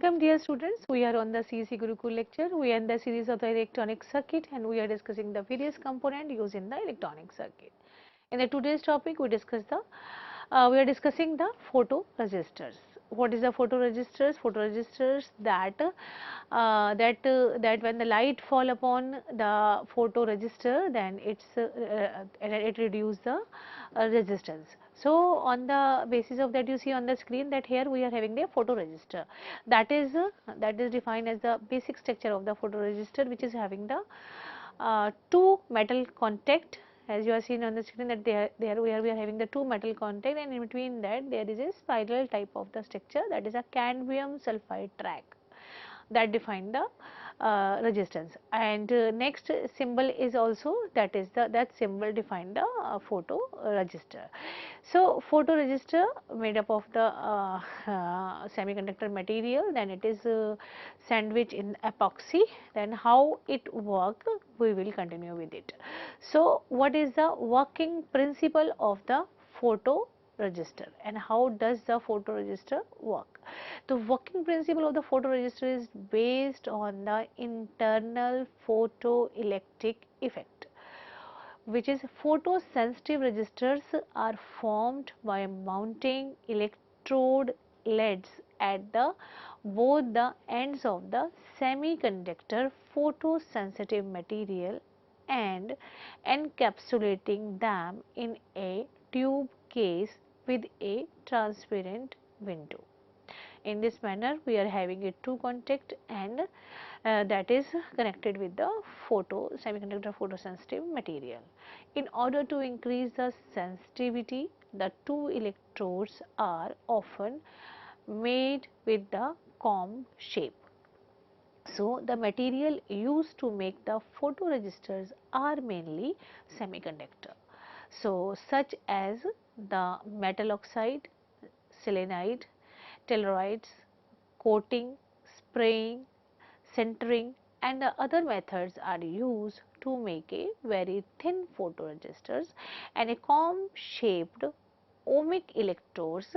Welcome dear students, we are on the CEC Gurukul lecture. We are in the series of the electronic circuit and we are discussing the various components used in the electronic circuit. In the today's topic we are discussing the photoresistors. What is the photoresistors? Photoresistors that when the light fall upon the photoresistor, then it reduces the resistance. So on the basis of that, you see on the screen that here we are having the photoresistor, that is defined as the basic structure of the photoresistor, which is having the two metal contact. As you are seeing on the screen that there we are having the two metal contact, and in between that there is a spiral type of the structure, that is a cadmium sulfide track, that define the resistance. And next symbol is also, that symbol define the photoresistor. So photoresistor made up of the semiconductor material, then it is sandwich in epoxy. Then how it work, we will continue with it. So what is the working principle of the photoresistor and how does the photoresistor work? The working principle of the photoresistor is based on the internal photoelectric effect, which is photosensitive resistors are formed by mounting electrode leads at the both the ends of the semiconductor photosensitive material and encapsulating them in a tube case with a transparent window. In this manner we are having a two contact, and that is connected with the semiconductor photosensitive material. In order to increase the sensitivity, the two electrodes are often made with the comb shape. So the material used to make the photoresistors are mainly semiconductor, so such as the metal oxide, selenide, tellurides, coating, spraying, sintering and the other methods are used to make a very thin photoresistors and a comb shaped ohmic electrodes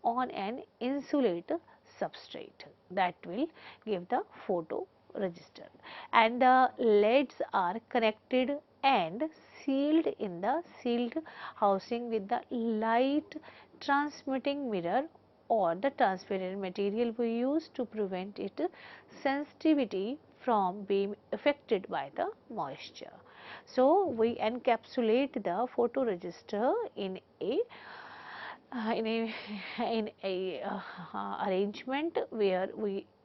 on an insulator substrate that will give the photoresistor, and the leads are connected and sealed in the sealed housing with the light transmitting mirror or the transparent material we use to prevent its sensitivity from being affected by the moisture. So we encapsulate the photoresistor in a arrangement where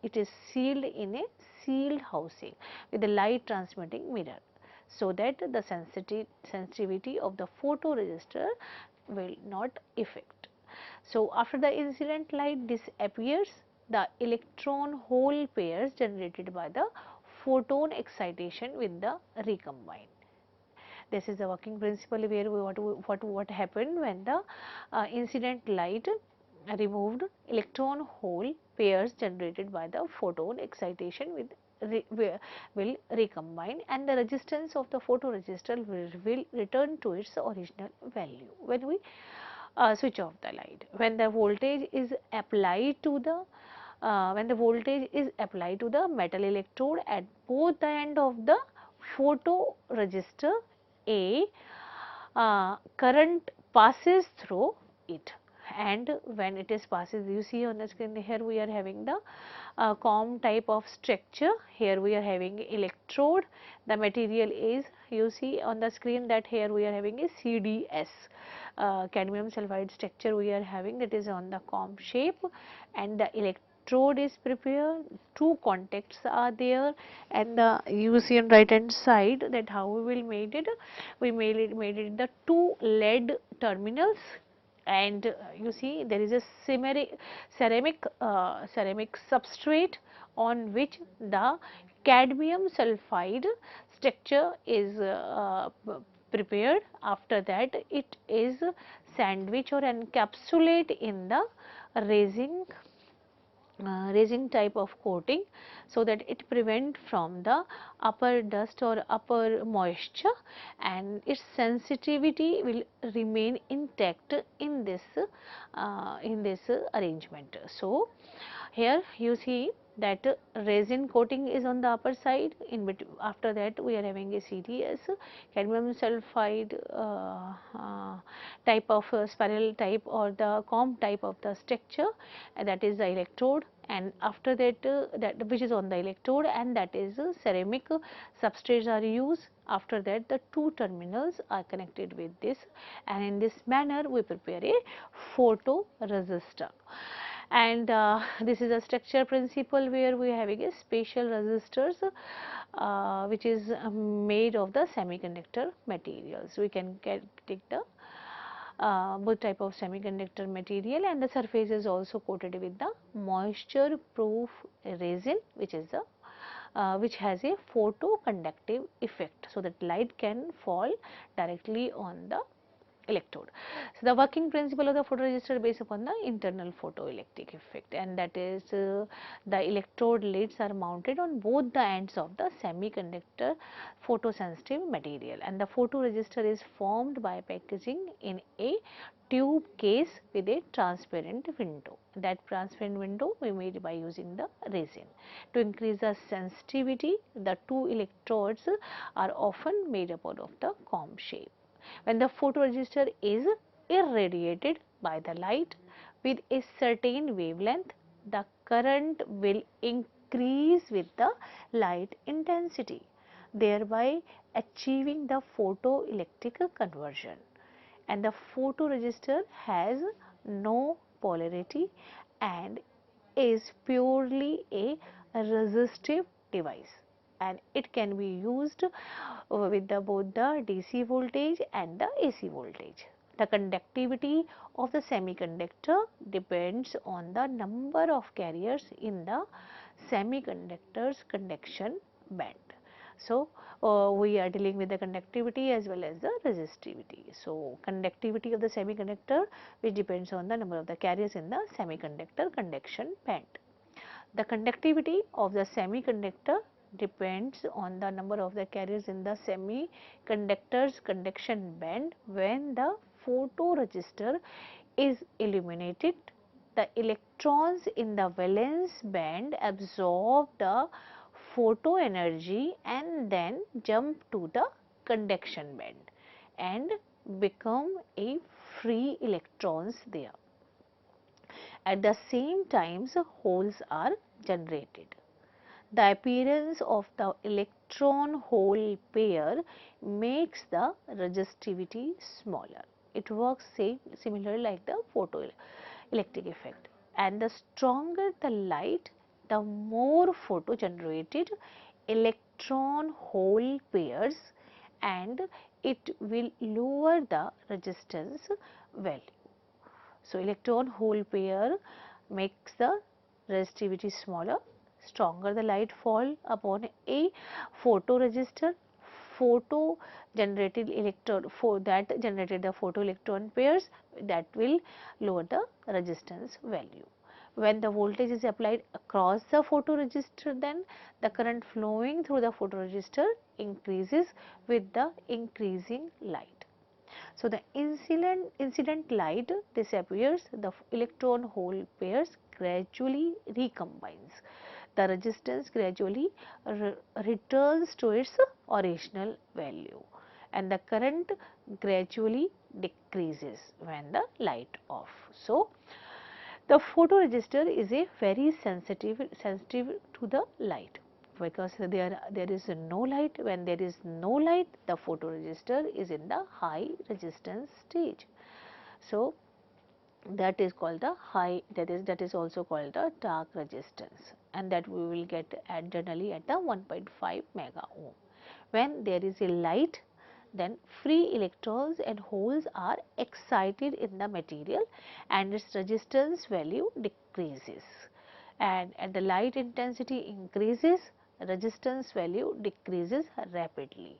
it is sealed in a sealed housing with a light transmitting mirror, so that the sensitivity of the photoresistor will not affect. So after the incident light disappears, the electron hole pairs generated by the photon excitation with the recombine. This is the working principle where what happened when the incident light removed, electron hole pairs generated by the photon excitation will recombine, and the resistance of the photoresistor will return to its original value when we switch off the light. When the voltage is applied to the metal electrode at both the end of the photoresistor, a current passes through it, and when it is passes, you see on the screen here we are having the comb type of structure. Here we are having electrode, the material is, you see on the screen that here we are having a CDS cadmium sulfide structure we are having, that is on the comb shape, and the electrode is prepared, two contacts are there, and you see on right hand side that how we will made it, we made it the two lead terminals, and you see there is a ceramic substrate on which the cadmium sulfide structure is prepared. After that it is sandwich or encapsulate in the resin type of coating, so that it prevent from the upper dust or upper moisture, and its sensitivity will remain intact in this arrangement. So here you see that resin coating is on the upper side. In between, after that we are having a CTS, cadmium sulfide type of spiral type or the comb type of the structure, and that is the electrode, and after that that which is on the electrode, and that is ceramic substrates are used. After that the two terminals are connected with this, and in this manner we prepare a photoresistor. And this is a structure principle where we are having a special resistors which is made of the semiconductor materials. We can take the both type of semiconductor material, and the surface is also coated with the moisture proof resin, which is a which has a photoconductive effect, so that light can fall directly on the electrode. So, the working principle of the photoresistor based upon the internal photoelectric effect, and that is the electrode lids are mounted on both the ends of the semiconductor photosensitive material, and the photoresistor is formed by packaging in a tube case with a transparent window. That transparent window we made by using the resin. To increase the sensitivity, the two electrodes are often made up of the comb shape. When the photoresistor is irradiated by the light with a certain wavelength, the current will increase with the light intensity, thereby achieving the photoelectric conversion. And the photoresistor has no polarity and is purely a resistive device, and it can be used with both the DC voltage and the AC voltage. The conductivity of the semiconductor depends on the number of carriers in the semiconductor's conduction band. So, we are dealing with the conductivity as well as the resistivity. So, conductivity of the semiconductor, which depends on the number of the carriers in the semiconductor conduction band. The conductivity of the semiconductor depends on the number of the carriers in the semiconductor's conduction band. When the photoresistor is illuminated, the electrons in the valence band absorb the photo energy and then jump to the conduction band and become a free electrons there. At the same time, holes are generated. The appearance of the electron hole pair makes the resistivity smaller. It works similar like the photoelectric effect. And the stronger the light, the more photo generated electron hole pairs, and it will lower the resistance value. So, electron hole pair makes the resistivity smaller. Stronger the light fall upon a photoresistor, photo generated electron for that generated the photoelectron pairs, that will lower the resistance value. When the voltage is applied across the photoresistor, then the current flowing through the photoresistor increases with the increasing light. So, the incident light disappears, the electron hole pairs gradually recombines. The resistance gradually returns to its original value, and the current gradually decreases when the light off. So, the photoresistor is a very sensitive to the light, because there is no light. When there is no light, the photoresistor is in the high resistance stage. So, that is called the high, that is also called the dark resistance, and that we will get at generally at the 1.5 mega ohm. When there is a light, then free electrons and holes are excited in the material and its resistance value decreases, and as the light intensity increases, resistance value decreases rapidly.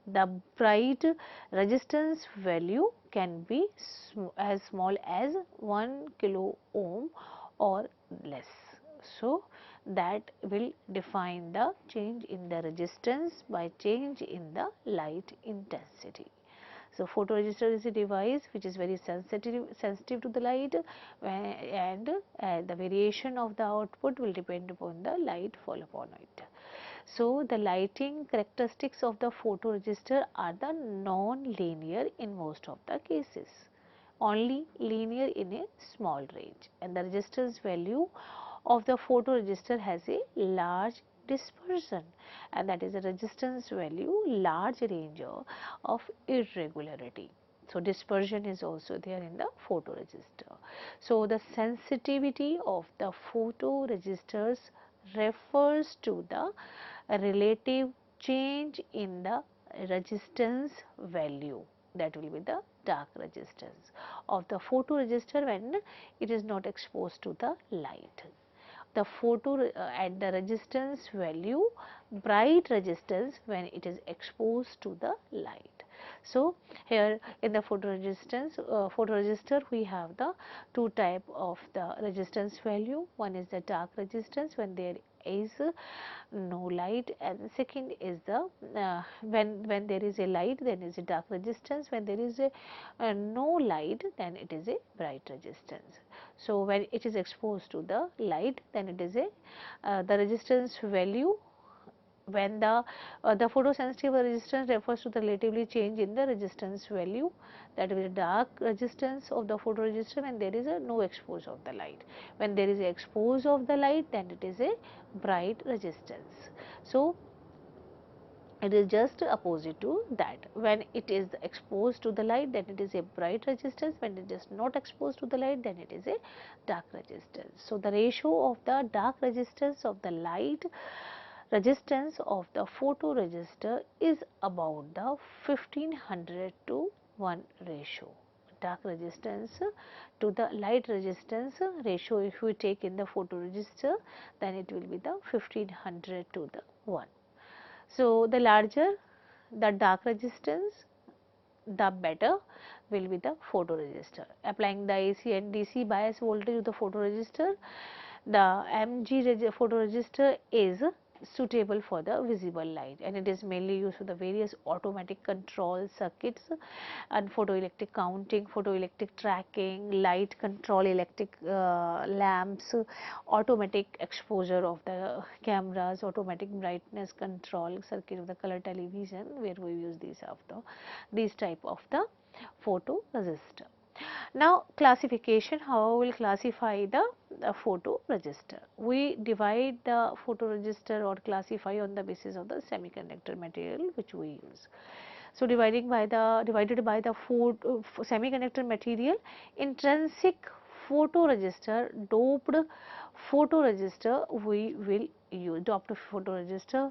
The bright resistance value can be as small as 1 kilo ohm or less. So, that will define the change in the resistance by change in the light intensity. So photoresistor is a device which is very sensitive to the light, and the variation of the output will depend upon the light fall upon it. So the lighting characteristics of the photoresistor are the non-linear in most of the cases, only linear in a small range, and the resistance value of the photoresistor has a large dispersion, and that is a resistance value large range of irregularity. So dispersion is also there in the photoresistor. So the sensitivity of the photoresistors refers to the relative change in the resistance value, that will be the dark resistance of the photoresistor when it is not exposed to the light. The at the resistance value bright resistance when it is exposed to the light. So here in the photoresistor we have the two type of the resistance value. One is the dark resistance when there is no light, and second is the when there is a light, then is a dark resistance. When there is a no light, then it is a bright resistance. So when it is exposed to the light, then it is a the resistance value when the photosensitive resistance refers to the relatively change in the resistance value, that is dark resistance of the photoresistor when there is a no expose of the light. When there is a expose of the light, then it is a bright resistance. So it is just opposite to that. When it is exposed to the light, then it is a bright resistance. When it is not exposed to the light, then it is a dark resistance. So the ratio of the dark resistance of the light resistance of the photoresistor is about the 1500 to 1 ratio. Dark resistance to the light resistance ratio, if we take in the photoresistor, then it will be the 1500 to the 1. So the larger the dark resistance, the better will be the photoresistor. Applying the AC and DC bias voltage to the photoresistor, the MG photoresistor is suitable for the visible light, and it is mainly used for the various automatic control circuits and photoelectric counting, photoelectric tracking, light control, electric lamps, automatic exposure of the cameras, automatic brightness control circuit of the color television, where we use these type of the photoresistor. Now classification, how we will classify the photoresistor? We divide the photoresistor or classify on the basis of the semiconductor material which we use. So divided by the semiconductor material, intrinsic photoresistor, doped photoresistor we will use. Doped photoresistor,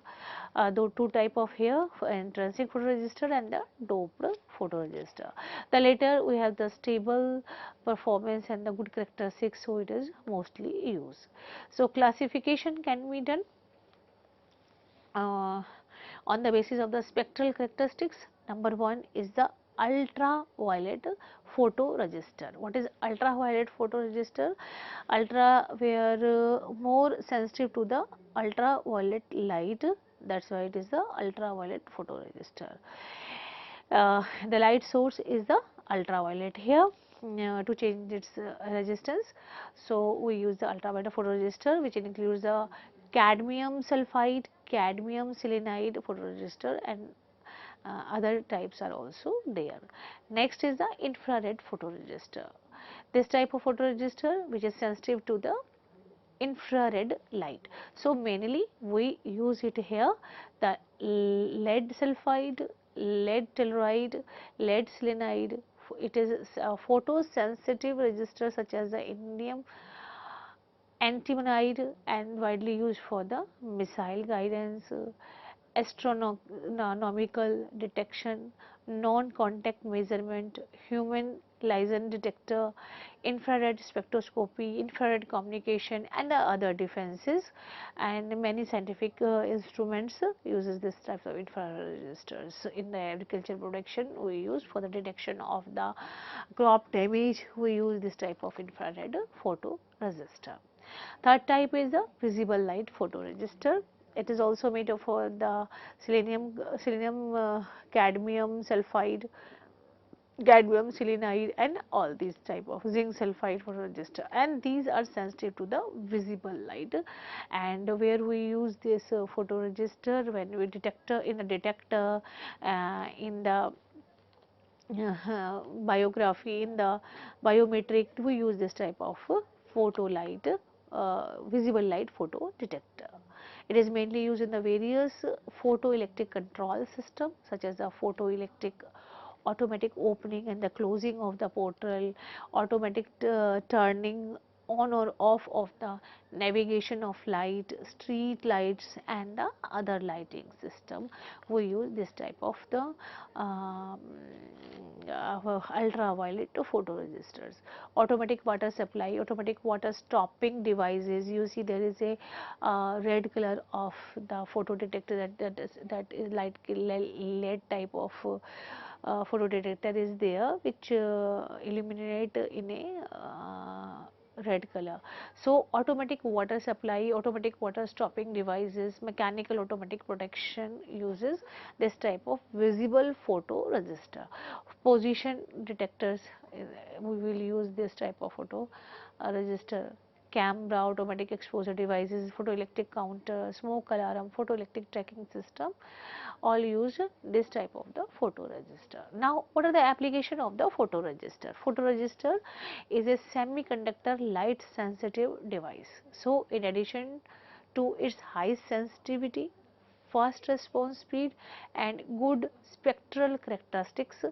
the two type of here, intrinsic photoresistor and the doped photoresistor. The later we have the stable performance and the good characteristics, so it is mostly used. So classification can be done on the basis of the spectral characteristics. Number one is the ultraviolet photoresistor. What is ultraviolet photoresistor? Ultra, where more sensitive to the ultraviolet light, that's why it is the ultraviolet photoresistor. The light source is the ultraviolet here. To change its resistance, so we use the ultraviolet photoresistor, which includes the cadmium sulfide, cadmium selenide photoresistor, and other types are also there. Next is the infrared photoresistor. This type of photoresistor which is sensitive to the infrared light. So mainly we use it here, the lead sulfide, lead telluride, lead selenide. It is a photosensitive resistor such as the indium antimonide, and widely used for the missile guidance, astronomical detection, non-contact measurement, human liaison detector, infrared spectroscopy, infrared communication, and the other defenses, and many scientific instruments uses this type of infrared resistors. In the agriculture production, we use for the detection of the crop damage, we use this type of infrared photoresistor. Third type is the visible light photoresistor. It is also made of the selenium cadmium sulfide cadmium selenide, and all these type of zinc sulfide photoresistor, and these are sensitive to the visible light. And where we use this photoresistor, when we detector in a detector, in the biography, in the biometric, we use this type of photo light, visible light photo detector. It is mainly used in the various photoelectric control system, such as the photoelectric automatic opening and the closing of the portal, automatic turning on or off of the navigation of light, street lights, and the other lighting system. We use this type of the ultraviolet photoresistors. Automatic water supply, automatic water stopping devices. You see there is a red color of the photo detector, that is light LED type of photo detector is there, which illuminate in a red color. So automatic water supply, automatic water stopping devices, mechanical automatic protection uses this type of visible photoresistor. Position detectors, we will use this type of photo resistor. Camera, automatic exposure devices, photoelectric counter, smoke alarm, photoelectric tracking system, all use this type of the photoresistor. Now, what are the application of the photoresistor? Photoresistor is a semiconductor light sensitive device. So, in addition to its high sensitivity, fast response speed, and good spectral characteristics,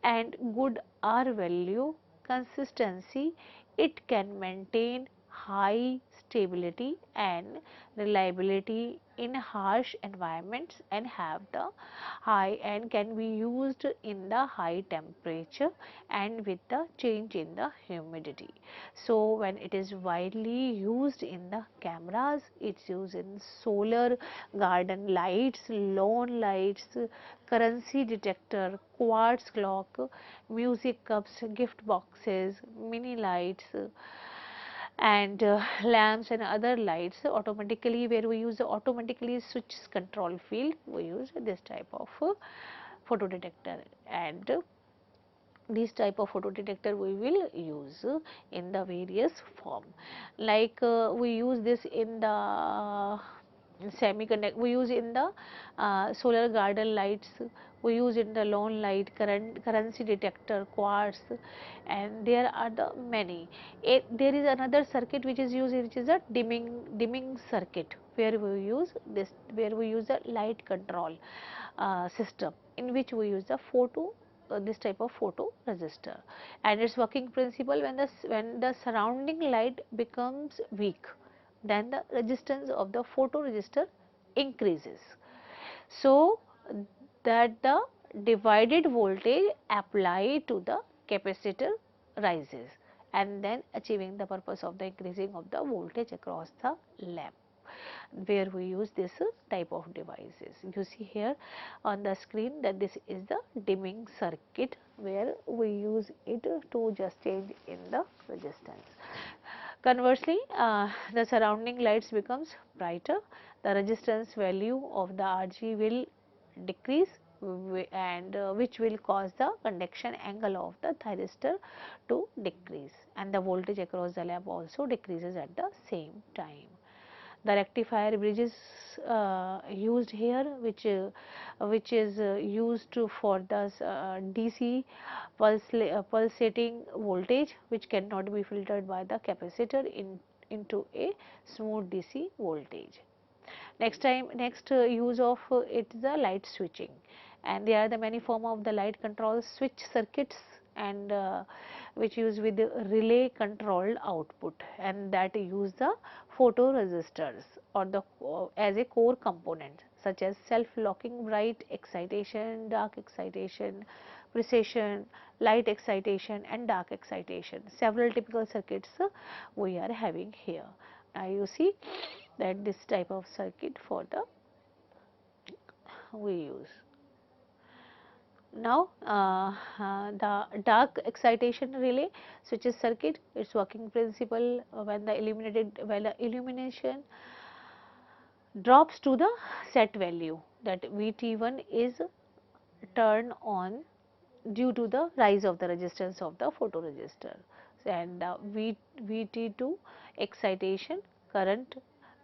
and good R value consistency, it can maintain high stability and reliability in harsh environments, and have the high, and can be used in the high temperature and with the change in the humidity. So, when it is widely used in the cameras, it's used in solar garden lights, lawn lights, currency detector, quartz clock, music cups, gift boxes, mini lights, and lamps and other lights automatically, where we use the automatically switch control field, we use this type of photo detector. And this type of photo detector we will use in the various form, like we use this in the semiconductor, we use in the solar garden lights, we use in the lawn light, currency detector, quartz, and there are the many. There is another circuit which is used, which is a dimming circuit, where we use this, where we use the light control system, in which we use the this type of photo resistor. And its working principle: when the surrounding light becomes weak, then the resistance of the photoresistor increases, so that the divided voltage applied to the capacitor rises, and then achieving the purpose of the increasing of the voltage across the lamp, where we use this type of devices. You see here on the screen that this is the dimming circuit, where we use it to just change in the resistance. Conversely, the surrounding lights becomes brighter, the resistance value of the RG will decrease, and which will cause the conduction angle of the thyristor to decrease, and the voltage across the lamp also decreases at the same time. The rectifier bridge is used here, which is used for the DC pulsating voltage, which cannot be filtered by the capacitor into a smooth DC voltage. Next use of it is the light switching, and there are the many form of the light control switch circuits, and which use with the relay controlled output, and that use the photoresistors or the as a core component, such as self locking bright excitation, dark excitation, precision, light excitation, and dark excitation. Several typical circuits we are having here. Now you see that this type of circuit for the we use. Now, the dark excitation relay switches circuit, its working principle: when the illumination drops to the set value, that VT1 is turned on, due to the rise of the resistance of the photoresistor. And VT2 excitation current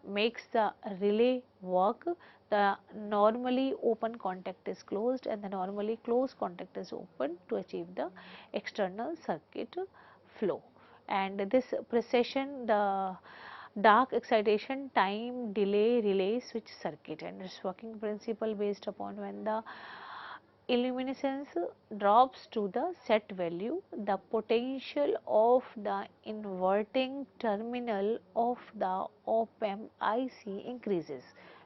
makes the relay work. The normally open contact is closed and the normally closed contact is open to achieve the external circuit flow. And this precession, the dark excitation time delay relay switch circuit, and its working principle based upon when the illuminescence drops to the set value, the potential of the inverting terminal of the op-amp IC increases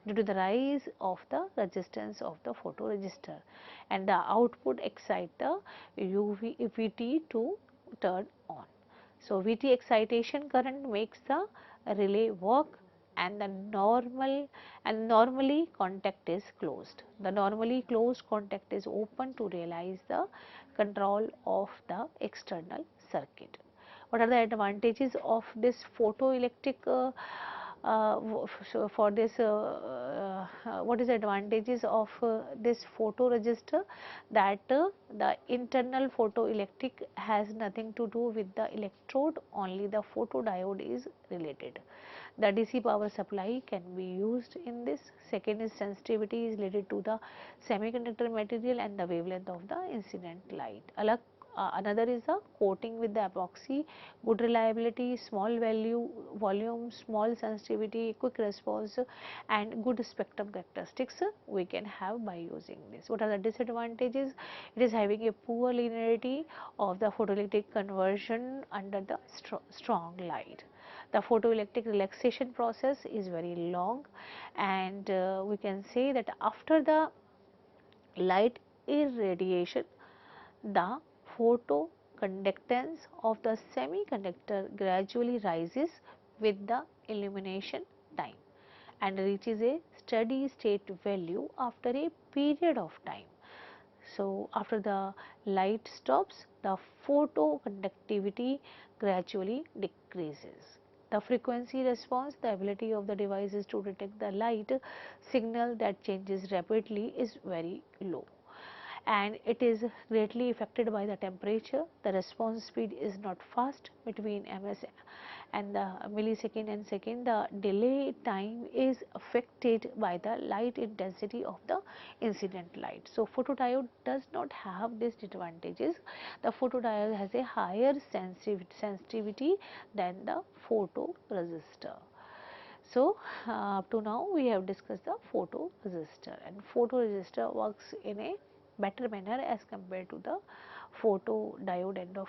due to the rise of the resistance of the photoresistor, and the output excite the VT to turn on. So, VT excitation current makes the relay work, and the normally contact is closed. The normally closed contact is open to realize the control of the external circuit. What are the advantages of this photoelectric so for this what is the advantages of this photoresistor? That the internal photoelectric has nothing to do with the electrode, only the photodiode is related. The DC power supply can be used in this. Second is sensitivity is related to the semiconductor material and the wavelength of the incident light. Another is the coating with the epoxy, good reliability, small volume, small sensitivity, quick response, and good spectrum characteristics we can have by using this. What are the disadvantages? It is having a poor linearity of the photoelectric conversion under the strong light. The photoelectric relaxation process is very long, and we can say that after the light irradiation, the photoconductance of the semiconductor gradually rises with the illumination time and reaches a steady state value after a period of time. So, after the light stops, the photoconductivity gradually decreases. The frequency response, the ability of the devices to detect the light signal that changes rapidly, is very low, and it is greatly affected by the temperature. The response speed is not fast between ms and the millisecond and second. The delay time is affected by the light intensity of the incident light. So, photodiode does not have these disadvantages. The photodiode has a higher sensitivity than the photoresistor. So, up to now we have discussed the photoresistor, and photoresistor works in a better manner as compared to the photodiode and the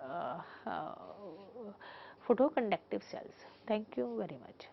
uh, uh, photoconductive cells. Thank you very much.